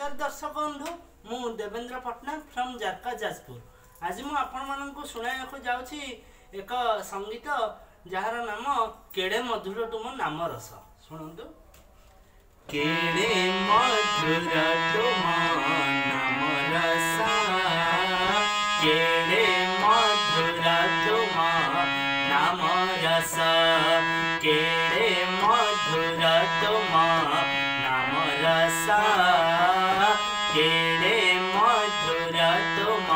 नमस्कार दर्शक बंधु मु देवेंद्र पट्टनायक फ्रॉम जारका जाजपुर। आज मु आपण मानक सुनाइବାକୁ जाउछि एक संगीत जार नाम केड़े मधुर तुम नाम रस। सुनंतु। केड़े मधुर तुम नाम रस, केड़े मधुर तुम नाम रस, केड़े मधुर तुम नाम रस, केड़े मधुर तुम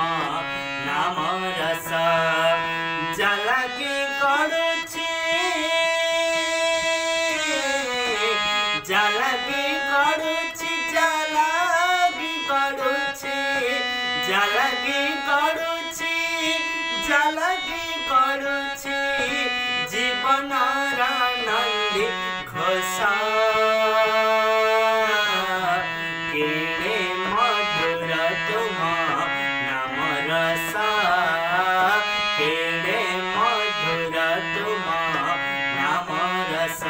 नाम रस। जलगी गड़ुछि, जलगी गड़ुछि, जलगी गड़ुछि, जलगी गड़ुछि, जलगी गड़ुछि, जीवन नंदी घोष। केड़े मधुर तुम नाम रस, केड़े मधुर तुम नाम रस।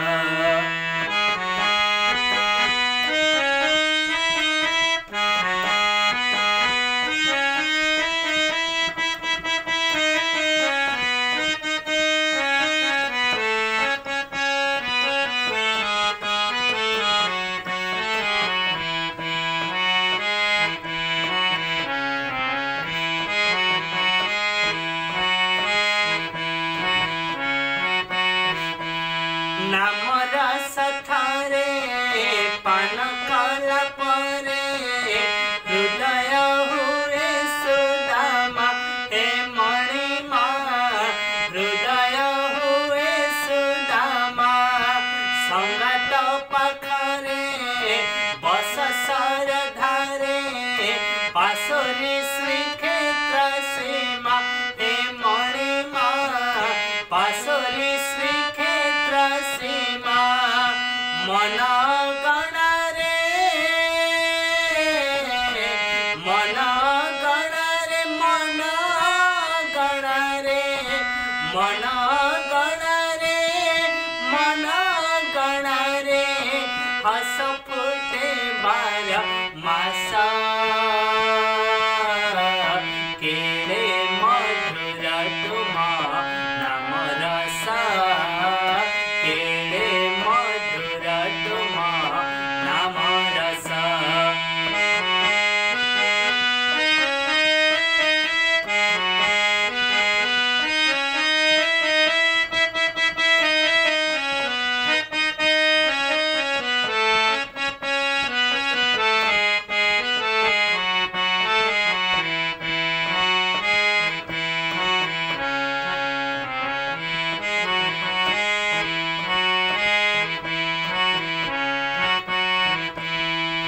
नाम रस थारे पान कला परे, हृदय हुए सुदामा हे मणिमा, हृदय हुए सुदामा। संगत पाखरे बस सरधारे, पाशोरी श्रीक्षेत्र सीमा हे मणिमा, पाशोरी सीमा। मन गण रे, मन गण रे, मन गण रे, मन गण रे, मन गण रे, हस फुटे 12 मास। केड़े मधुर तुम नाम रस, केड़े मधुर तुम नाम रस।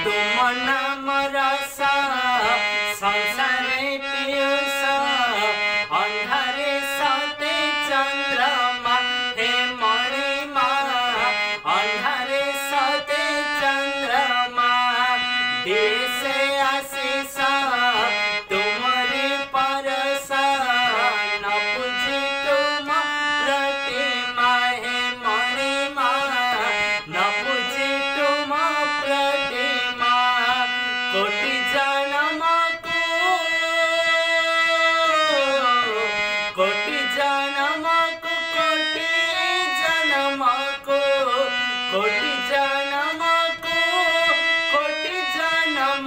तुम नाम रस संसारे पीयूष, अंधारे सते चंद्रमा हे मणिमा, अंधारे सते चंद्रमा। देशे आशीष तुमरी परस, न पूजी तुम प्रतिमा हे मणिमा, न पूजी तुम प्रतिमा। कोटि जन्म को, कोटि जन्म को, कोटि जन्म को, कोटि जन्म को, कोटि जन्म